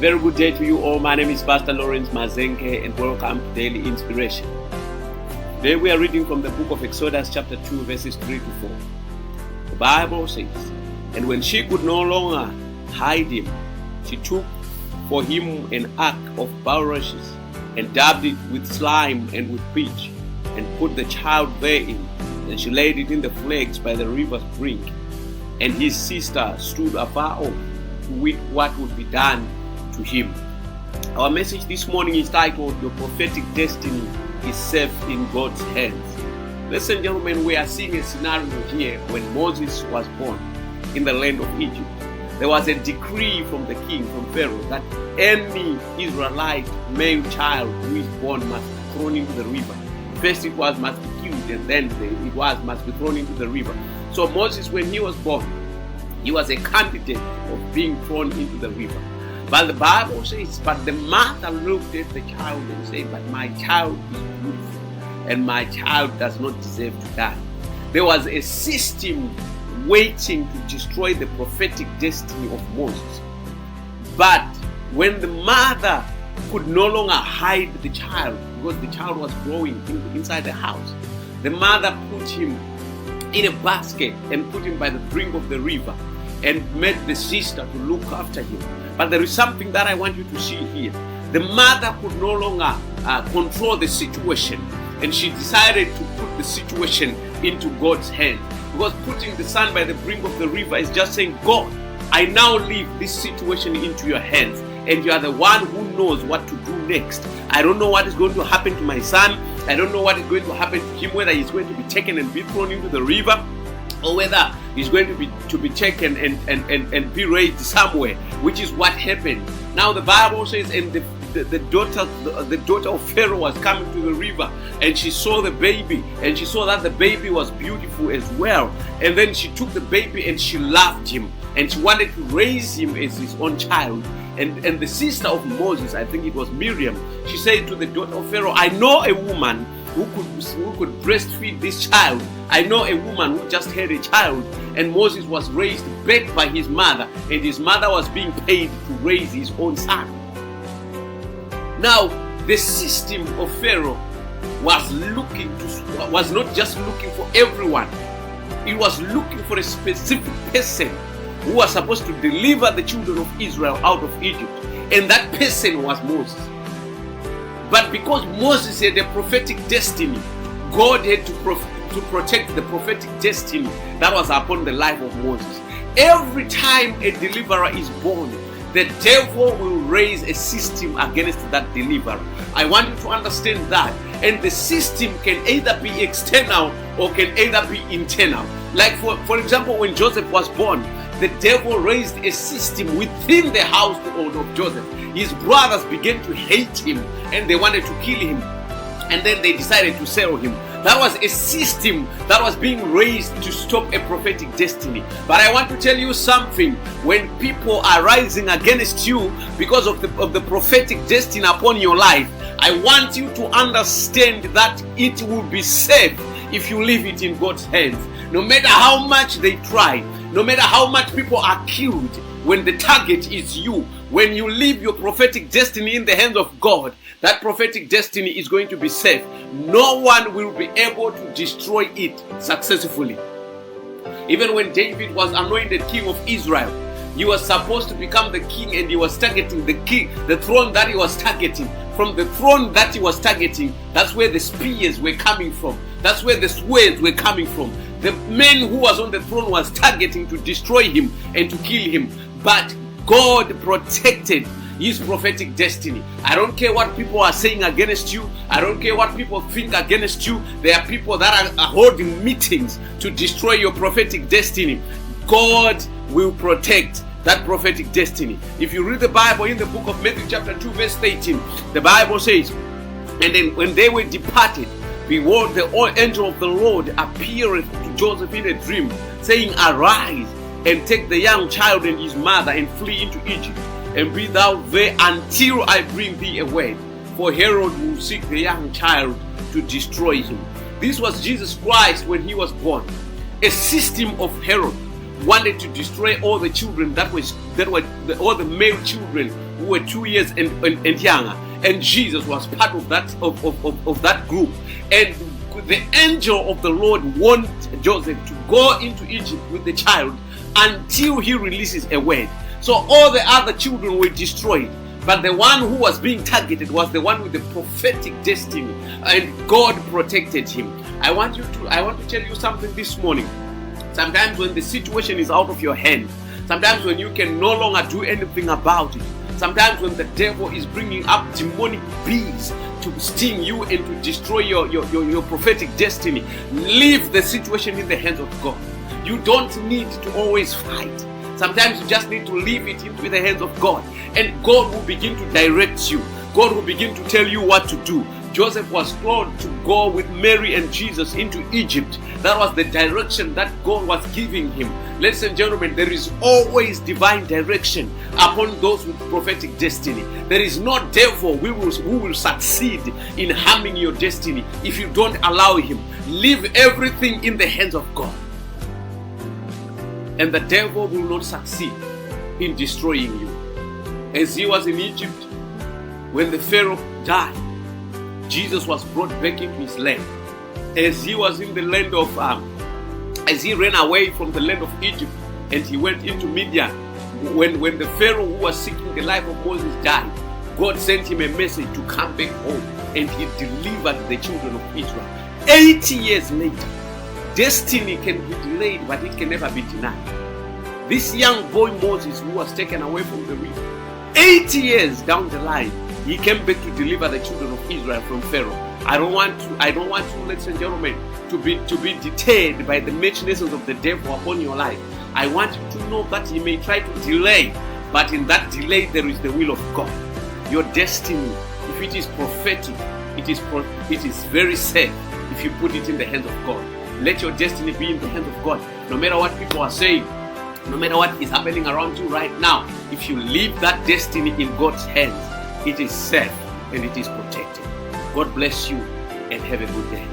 very good day to you all. My name is Pastor Lawrence Mazenge and welcome to Daily Inspiration. Today we are reading from the book of Exodus chapter 2 verses 3 to 4. The Bible says, "And when she could no longer hide him, she took for him an ark of bulrushes and dabbed it with slime and with pitch and put the child therein. And she laid it in the flags by the river's brink. And his sister stood afar off to wit what would be done to him." Our message this morning is titled, "Your prophetic destiny is safe in God's hands." Ladies and gentlemen, we are seeing a scenario here when Moses was born in the land of Egypt. There was a decree from the king, from Pharaoh, that any Israelite male child who is born must be thrown into the river. First it was must be killed, and then must be thrown into the river. So Moses, when he was born, he was a candidate of being thrown into the river. But the Bible says, but the mother looked at the child and said, "But my child is beautiful, and my child does not deserve to die." There was a system waiting to destroy the prophetic destiny of Moses. But when the mother could no longer hide the child, because the child was growing inside the house, the mother put him in a basket and put him by the brink of the river and made the sister to look after him. But there is something that I want you to see here. The mother could no longer control the situation, and she decided to put the situation into God's hands. Because putting the son by the brink of the river is just saying, "God, I now leave this situation into your hands, and you are the one who knows what to do next. I don't know what is going to happen to my son. I don't know what is going to happen to him, whether he's going to be taken and be thrown into the river, or whether he's going to be taken and be raised somewhere," which is what happened. Now the Bible says, and the daughter of Pharaoh was coming to the river, and she saw the baby, and she saw that the baby was beautiful as well. And then she took the baby and she loved him, and she wanted to raise him as his own child. And the sister of Moses, I think it was Miriam, she said to the daughter of Pharaoh, "I know a woman who could breastfeed this child. I know a woman who just had a child." And Moses was raised back by his mother, and his mother was being paid to raise his own son. Now, the system of Pharaoh was not just looking for everyone. It was looking for a specific person who was supposed to deliver the children of Israel out of Egypt. And that person was Moses. But because Moses had a prophetic destiny, God had to protect the prophetic destiny that was upon the life of Moses. Every time a deliverer is born, the devil will raise a system against that deliverer. I want you to understand that. And the system can either be external or can either be internal. Like for example, when Joseph was born, the devil raised a system within the household of Joseph. His brothers began to hate him and they wanted to kill him. And then they decided to sell him. That was a system that was being raised to stop a prophetic destiny. But I want to tell you something. When people are rising against you because of the prophetic destiny upon your life, I want you to understand that it will be safe if you leave it in God's hands. No matter how much they try, no matter how much people are killed, when the target is you, when you leave your prophetic destiny in the hands of God, that prophetic destiny is going to be safe. No one will be able to destroy it successfully. Even when David was anointed king of Israel, he was supposed to become the king, and he was targeting the throne that he was targeting. From the throne that he was targeting, that's where the spears were coming from. That's where the swords were coming from. The man who was on the throne was targeting to destroy him and to kill him. But God protected his prophetic destiny. I don't care what people are saying against you. I don't care what people think against you. There are people that are holding meetings to destroy your prophetic destiny. God will protect that prophetic destiny. If you read the Bible in the book of Matthew chapter 2 verse 18, the Bible says, "And then when they were departed, behold, the angel of the Lord appeared to Joseph in a dream, saying, Arise and take the young child and his mother and flee into Egypt, and be thou there until I bring thee a word. For Herod will seek the young child to destroy him." This was Jesus Christ when he was born. A system of Herod wanted to destroy all the children all the male children who were 2 years and younger, and Jesus was part of that group. And the angel of the Lord warned Joseph to go into Egypt with the child until he releases a word. So all the other children were destroyed, but the one who was being targeted was the one with the prophetic destiny, and God protected him. I want to tell you something this morning. Sometimes when the situation is out of your hand, sometimes when you can no longer do anything about it, sometimes when the devil is bringing up demonic bees to sting you and to destroy your prophetic destiny, leave the situation in the hands of God. You don't need to always fight. Sometimes you just need to leave it into the hands of God, and God will begin to direct you. God will begin to tell you what to do. Joseph was told to go with Mary and Jesus into Egypt. That was the direction that God was giving him. Ladies and gentlemen, there is always divine direction upon those with prophetic destiny. There is no devil who will succeed in harming your destiny if you don't allow him. Leave everything in the hands of God, and the devil will not succeed in destroying you. As he was in Egypt, when the Pharaoh died, Jesus was brought back into his land. As he was in the land of, as he ran away from the land of Egypt and he went into Midian, when the Pharaoh who was seeking the life of Moses died, God sent him a message to come back home, and he delivered the children of Israel. 80 years later, destiny can be delayed, but it can never be denied. This young boy Moses, who was taken away from the river, 80 years down the line, he came back to deliver the children of Israel from Pharaoh. I don't want you, ladies and gentlemen, to be deterred by the machinations of the devil upon your life. I want you to know that he may try to delay, but in that delay there is the will of God. Your destiny, if it is prophetic, it is very safe if you put it in the hands of God. Let your destiny be in the hands of God. No matter what people are saying, no matter what is happening around you right now, if you leave that destiny in God's hands, it is safe and it is protected. God bless you and have a good day.